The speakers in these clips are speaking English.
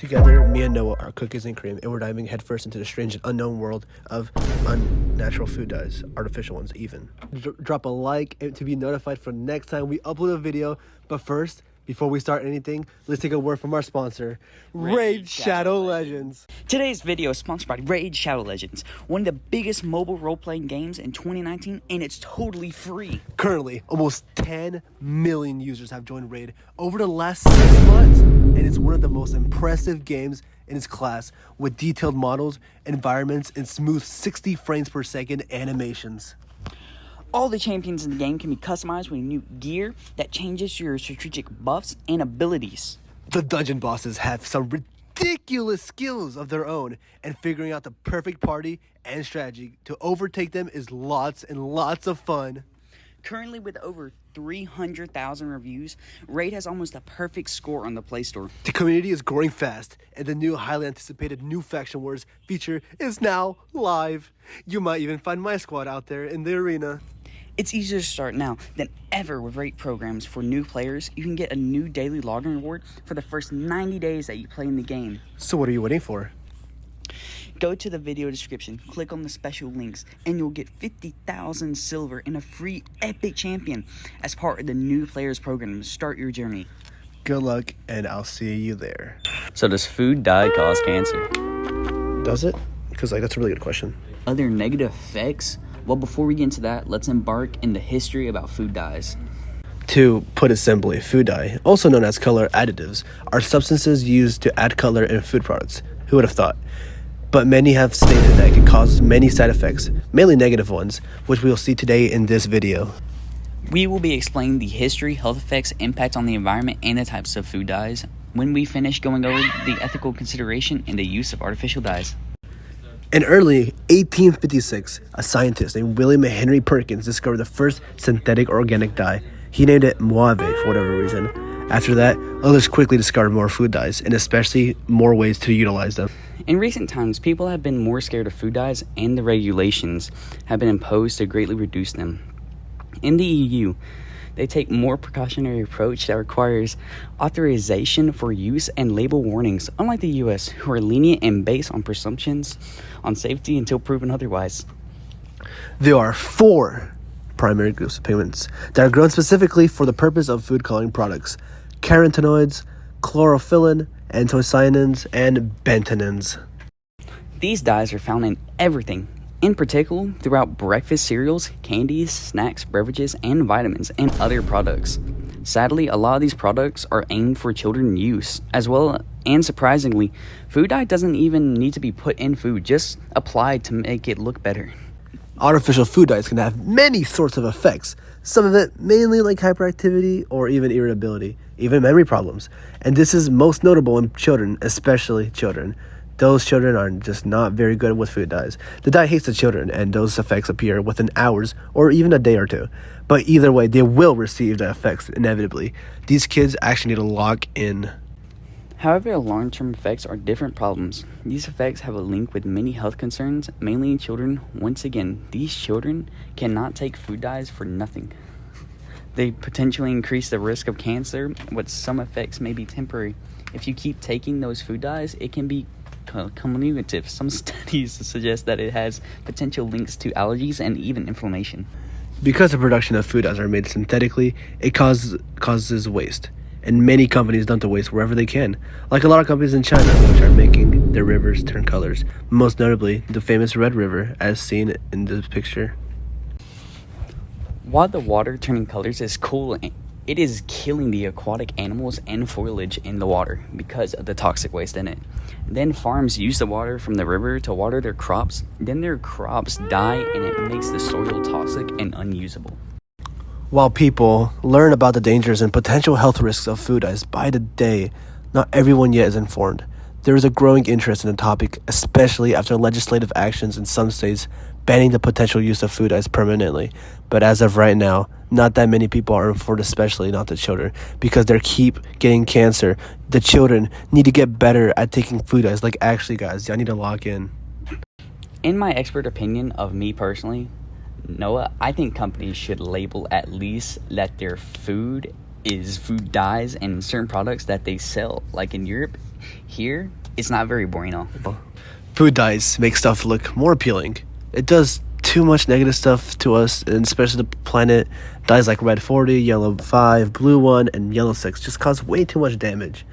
Together, me and Noah are cookies and cream, and we're diving headfirst into the strange and unknown world of unnatural food dyes, artificial ones even. Drop a like and to be notified for next time we upload a video. But first, before we start anything, let's take a word from our sponsor, Raid Shadow Legends. Today's video is sponsored by Raid Shadow Legends, one of the biggest mobile role-playing games in 2019, and it's totally free. Currently, almost 10 million users have joined Raid over the last 6 months, and it's one of the most impressive games in its class with detailed models, environments, and smooth 60 frames per second animations. All the champions in the game can be customized with new gear that changes your strategic buffs and abilities. The dungeon bosses have some ridiculous skills of their own, and figuring out the perfect party and strategy to overtake them is lots and lots of fun. Currently, with over 300,000 reviews, Raid has almost a perfect score on the Play Store. The community is growing fast, and the new highly anticipated new Faction Wars feature is now live. You might even find my squad out there in the arena. It's easier to start now than ever with Raid programs. For new players, you can get a new daily login reward for the first 90 days that you play in the game. So what are you waiting for? Go to the video description, click on the special links, and you'll get 50,000 silver and a free epic champion as part of the new players program to start your journey. Good luck, and I'll see you there. So does food dye cause cancer? Does it? Because that's a really good question. Other negative effects? Well, before we get into that, let's embark in the history about food dyes. To put it simply, food dye, also known as color additives, are substances used to add color in food products. Who would have thought? But many have stated that it can cause many side effects, mainly negative ones, which we will see today in this video. We will be explaining the history, health effects, impact on the environment, and the types of food dyes when we finish going over the ethical consideration and the use of artificial dyes. In early 1856, a scientist named William Henry Perkins discovered the first synthetic organic dye. He named it Mauve for whatever reason. After that, others quickly discovered more food dyes, and especially more ways to utilize them. In recent times, people have been more scared of food dyes, and the regulations have been imposed to greatly reduce them. In the EU, they take more precautionary approach that requires authorization for use and label warnings, unlike the US, who are lenient and based on presumptions on safety until proven otherwise. There are 4 primary groups of pigments that are grown specifically for the purpose of food coloring products: carotenoids, chlorophyllin, anthocyanins, and bentonins. These dyes are found in everything, in particular throughout breakfast cereals, candies, snacks, beverages, and vitamins, and other products. Sadly, a lot of these products are aimed for children use as well, and surprisingly, food dye doesn't even need to be put in food, just applied to make it look better. Artificial food dyes can have many sorts of effects, some of it mainly like hyperactivity or even irritability, even memory problems. And this is most notable in children, especially children. Those children are just not very good with food dyes. The dye hates the children, and those effects appear within hours or even a day or two. But either way, they will receive the effects inevitably. These kids actually need to lock in. However, the long-term effects are different problems. These effects have a link with many health concerns, mainly in children. Once again, these children cannot take food dyes for nothing. They potentially increase the risk of cancer, but some effects may be temporary. If you keep taking those food dyes, it can be cumulative. Some studies suggest that it has potential links to allergies and even inflammation. Because the production of food dyes are made synthetically, it causes waste. And many companies dump the waste wherever they can, like a lot of companies in China, which are making their rivers turn colors, most notably the famous Red River, as seen in this picture. While the water turning colors is cool, it is killing the aquatic animals and foliage in the water because of the toxic waste in it. Then farms use the water from the river to water their crops. Then their crops die, and it makes the soil toxic and unusable. While people learn about the dangers and potential health risks of food dyes by the day, not everyone yet is informed. There is a growing interest in the topic, especially after legislative actions in some states banning the potential use of food dyes permanently. But as of right now, not that many people are informed, especially not the children, because they keep getting cancer. The children need to get better at taking food dyes. Like, actually, guys, y'all need to lock in. In my expert opinion of me personally, Noah, I think companies should label at least that their food is food dyes and certain products that they sell. Like in Europe, Here, it's not very bueno. Food dyes make stuff look more appealing. It does too much negative stuff to us, and especially the planet. Dyes like red 40, yellow 5, blue 1, and yellow 6 just cause way too much damage.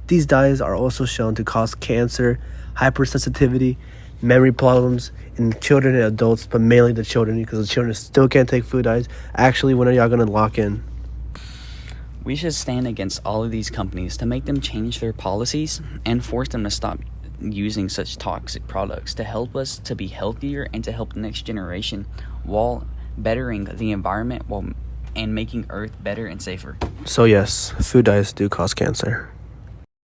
These dyes are also shown to cause cancer, hypersensitivity, memory problems in children and adults, but mainly the children, because the children still can't take food dyes. Actually, when are y'all going to lock in? We should stand against all of these companies to make them change their policies and force them to stop using such toxic products to help us to be healthier and to help the next generation while bettering the environment and making Earth better and safer. So yes, food dyes do cause cancer.